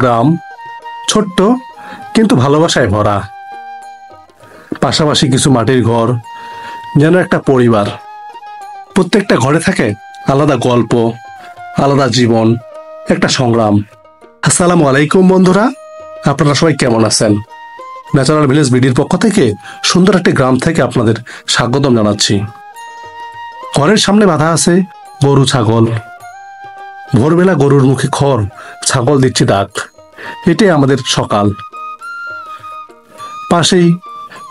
গ্রাম, ছোট্ট কিন্তু ভালোবাসায় ভরা। পাশাপাশি কিছু মাটির ঘর, যেন একটা পরিবার। প্রত্যেকটা ঘরে থাকে আলাদা গল্প, আলাদা জীবন, একটা সংগ্রাম। আসসালামু আলাইকুম বন্ধুরা, আপনারা সবাই কেমন আছেন? ন্যাচারাল ভিলেজ বিডির পক্ষ থেকে সুন্দর একটি গ্রাম থেকে আপনাদের স্বাগতম জানাচ্ছি। ঘরের সামনে বাঁধা আছে গরু ছাগল। ভোরবেলা গরুর মুখে খড়, ছাগল দিচ্ছে ডাক। এটাই আমাদের সকাল। পাশেই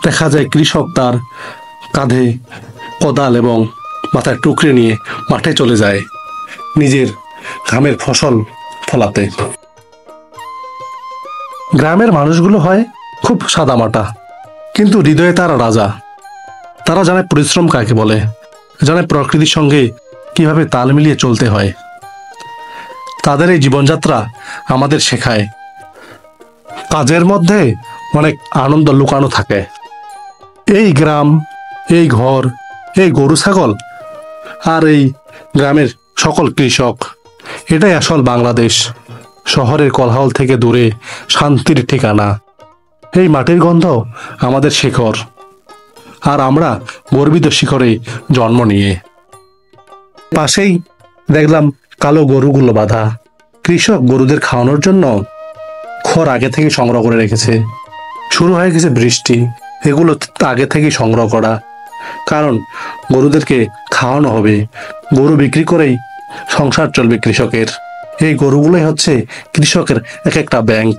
দেখা যায় কৃষক তার কাঁধে কোদাল এবং মাথায় টুকরে নিয়ে মাঠে চলে যায় নিজের ঘামের ফসল ফলাতে। গ্রামের মানুষগুলো হয় খুব সাদামাটা, কিন্তু হৃদয়ে তারা রাজা। তারা জানে পরিশ্রম কাকে বলে, জানে প্রকৃতির সঙ্গে কিভাবে তাল মিলিয়ে চলতে হয়। তাদের এই জীবনযাত্রা আমাদের শেখায় কাজের মধ্যে অনেক আনন্দ লুকানো থাকে। এই গ্রাম, এই ঘর, এই গরু ছাগল আর এই গ্রামের সকল কৃষক, এটাই আসল বাংলাদেশ। শহরের কোলাহল থেকে দূরে শান্তির ঠিকানা। এই মাটির গন্ধ আমাদের শিকড়, আর আমরা গর্বিত শিখরে জন্ম নিয়ে। পাশেই দেখলাম কালো গরুগুলো বাঁধা। কৃষক গরুদের খাওয়ানোর জন্য খড় আগে থেকে সংগ্রহ করে রেখেছে। শুরু হয়ে গেছে বৃষ্টি, এগুলো আগে থেকেই সংগ্রহ করা, কারণ গরুদেরকে খাওয়ানো হবে। গরু বিক্রি করেই সংসার চলবে কৃষকের। এই গরুগুলোই হচ্ছে কৃষকের এক একটা ব্যাংক।